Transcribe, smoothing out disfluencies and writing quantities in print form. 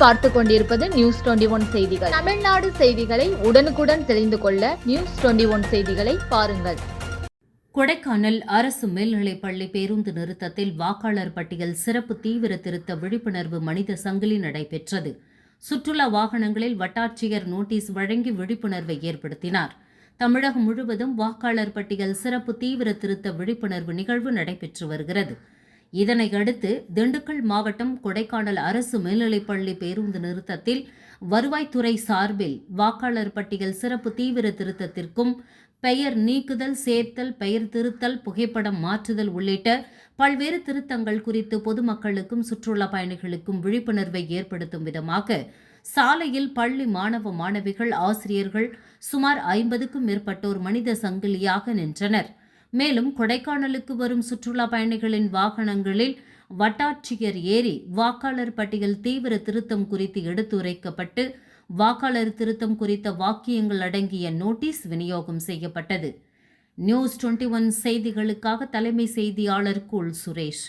நீங்கள் பார்த்துக் கொண்டிருப்பது நியூஸ் 21 செய்திகள். தமிழ்நாடு செய்திகளை உடனுக்குடன் தெரிந்து கொள்ள நியூஸ் 21 செய்திகளை பாருங்கள். கொடைக்கானல் அரசு மேல்நிலைப்பள்ளி பேருந்து நிறுத்தத்தில் வாக்காளர் பட்டியல் சிறப்பு தீவிர திருத்த விழிப்புணர்வு மனித சங்கிலி நடைபெற்றது. சுற்றுலா வாகனங்களில் வட்டாட்சியர் நோட்டீஸ் வழங்கி விழிப்புணர்வை ஏற்படுத்தினார். தமிழகம் முழுவதும் வாக்காளர் பட்டியல் சிறப்பு தீவிர திருத்த விழிப்புணர்வு நிகழ்வு நடைபெற்று வருகிறது. இதனையடுத்து திண்டுக்கல் மாவட்டம் கொடைக்கானல் அரசு மேல்நிலைப்பள்ளி பேருந்து நிறுத்தத்தில் வருவாய்த்துறை சார்பில் வாக்காளர் பட்டியல் சிறப்பு தீவிர திருத்தத்திற்கும் பெயர் நீக்குதல், சேர்த்தல், பெயர் திருத்தல், புகைப்படம் மாற்றுதல் உள்ளிட்ட பல்வேறு திருத்தங்கள் குறித்து பொதுமக்களுக்கும் சுற்றுலா பயணிகளுக்கும் விழிப்புணர்வை ஏற்படுத்தும் விதமாக சாலையில் பள்ளி மாணவ மாணவிகள், ஆசிரியர்கள் சுமார் 50க்கும் மேற்பட்டோர் மனித சங்கிலியாக நின்றனர். மேலும் கொடைக்கானலுக்கு வரும் சுற்றுலா பயணிகளின் வாகனங்களில் வட்டாட்சியர் ஏறி வாக்காளர் பட்டியல் தீவிர திருத்தம் குறித்து எடுத்துரைக்கப்பட்டு வாக்காளர் திருத்தம் குறித்த வாக்கியங்கள் அடங்கிய நோட்டீஸ் விநியோகம் செய்யப்பட்டது. நியூஸ் 21 செய்திகளுக்காக தலைமை செய்தியாளர் கூல் சுரேஷ்.